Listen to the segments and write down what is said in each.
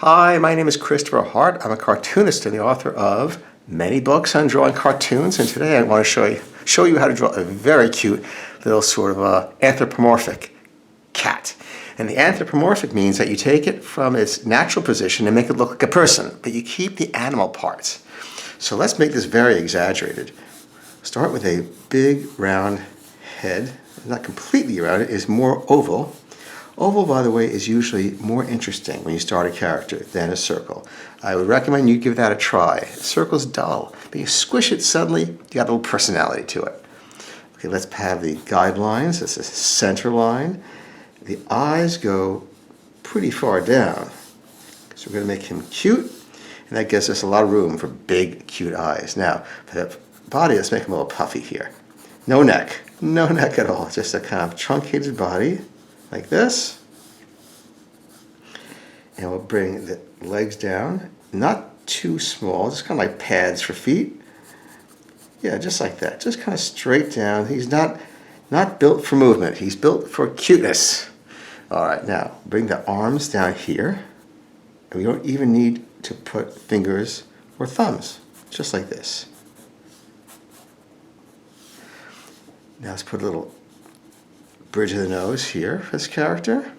Hi, my name is Christopher Hart. I'm a cartoonist and the author of many books on drawing cartoons, and today I want to show you how to draw a very cute little sort of anthropomorphic cat. And the anthropomorphic means that you take it from its natural position and make it look like a person, but you keep the animal parts. So let's make this very exaggerated. Start with a big round head. Not completely round, it is more oval. Oval, by the way, is usually more interesting when you start a character than a circle. I would recommend you give that a try. A circle's dull, but you squish it suddenly, you got a little personality to it. Okay, let's have the guidelines. This is center line. The eyes go pretty far down. So we're going to make him cute, and that gives us a lot of room for big, cute eyes. Now, for the body, let's make him a little puffy here. No neck at all, just a kind of truncated body. Like this, and we'll bring the legs down, not too small, just kind of like pads for feet. Yeah, just like that, just kind of straight down. He's not built for movement, he's built for cuteness. All right, now bring the arms down here, and we don't even need to put fingers or thumbs, just like this. Now let's put a little bridge of the nose here for this character.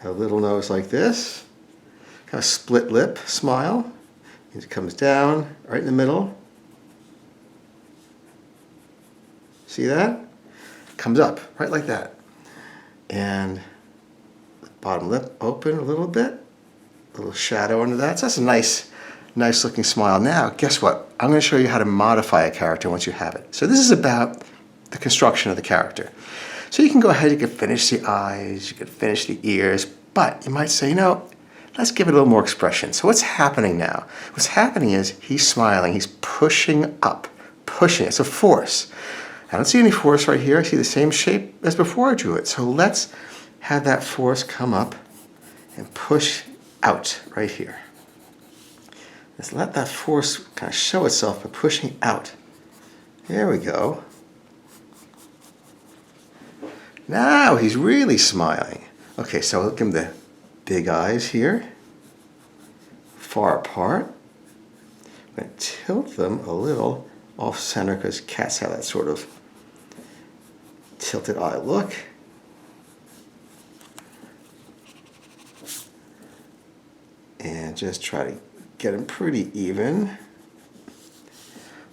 A little nose like this. Kind of split lip smile. It comes down right in the middle. See that? Comes up right like that. And the bottom lip open a little bit. A little shadow under that. So that's a nice looking smile. Now, guess what? I'm going to show you how to modify a character once you have it. So this is about the construction of the character. So you can go ahead, you can finish the eyes, you can finish the ears, but you might say, let's give it a little more expression. So what's happening now? What's happening is he's smiling, he's pushing up, pushing. It's a force. I don't see any force right here. I see the same shape as before I drew it. So let's have that force come up and push out right here. Let's let that force kind of show itself by pushing out. There we go. Now he's really smiling. Okay, so look at him, the big eyes here, far apart. I'm going to tilt them a little off center because cats have that sort of tilted eye look. And just try to get him pretty even.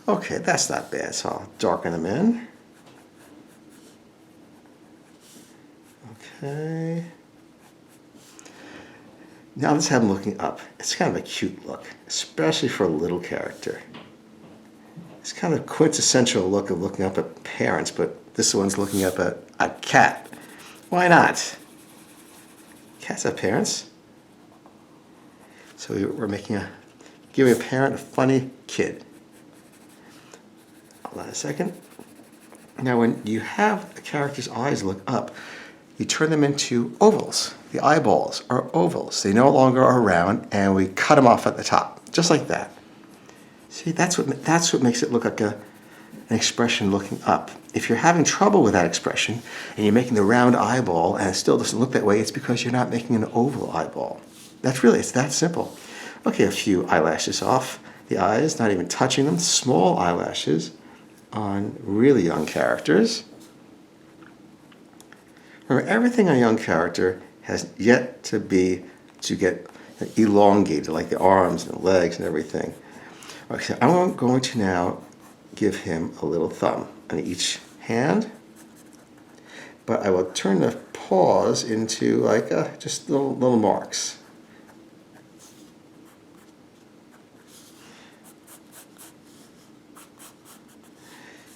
Okay, that's not bad, so I'll darken them in. Okay. Now let's have him looking up. It's kind of a cute look, especially for a little character. It's kind of quintessential look of looking up at parents, but this one's looking up at a cat. Why not? Cats have parents. So we're giving a parent a funny kid. Hold on a second. Now when you have a character's eyes look up, you turn them into ovals. The eyeballs are ovals. They no longer are round, and we cut them off at the top, just like that. See, that's what makes it look like an expression looking up. If you're having trouble with that expression, and you're making the round eyeball, and it still doesn't look that way, it's because you're not making an oval eyeball. It's that simple. Okay, a few eyelashes off the eyes, not even touching them. Small eyelashes on really young characters. Remember, everything on a young character has yet to get elongated, like the arms and the legs and everything. Okay, so I'm going to now give him a little thumb on each hand, but I will turn the paws into like just little marks.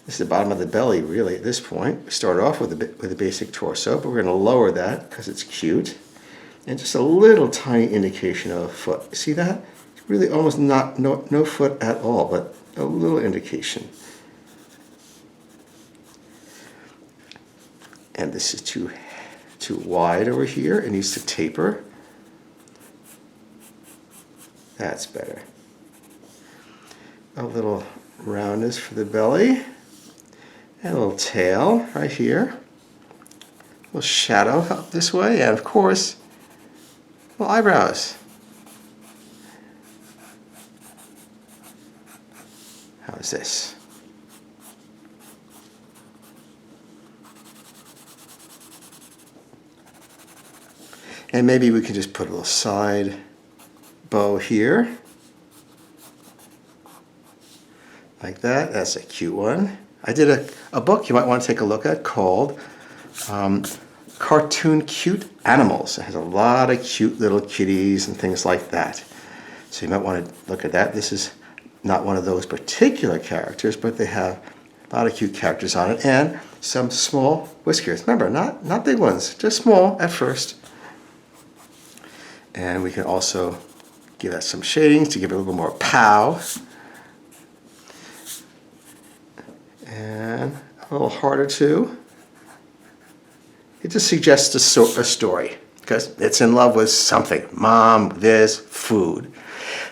This is the bottom of the belly, really, at this point. We start off with a basic torso, but we're going to lower that because it's cute. And just a little tiny indication of a foot. See that? Really almost no foot at all, but a little indication. And this is too wide over here. It needs to taper. That's better. A little roundness for the belly. And a little tail right here. A little shadow up this way. And of course, Well, eyebrows. How is this? And maybe we can just put a little side bow here. Like that. That's a cute one. I did a book you might want to take a look at called Cartoon Cute Animals. It has a lot of cute little kitties and things like that. So you might want to look at that. This is not one of those particular characters, but they have a lot of cute characters on it and some small whiskers. Remember, not big ones, just small at first. And we can also give that some shadings to give it a little more pow. And a little harder too. It just suggests a story because it's in love with something. Mom, this, food.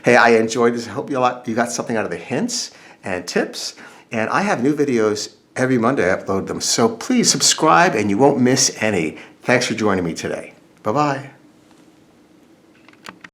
Hey, I enjoyed this. I hope you got something out of the hints and tips. And I have new videos every Monday. I upload them. So please subscribe and you won't miss any. Thanks for joining me today. Bye-bye.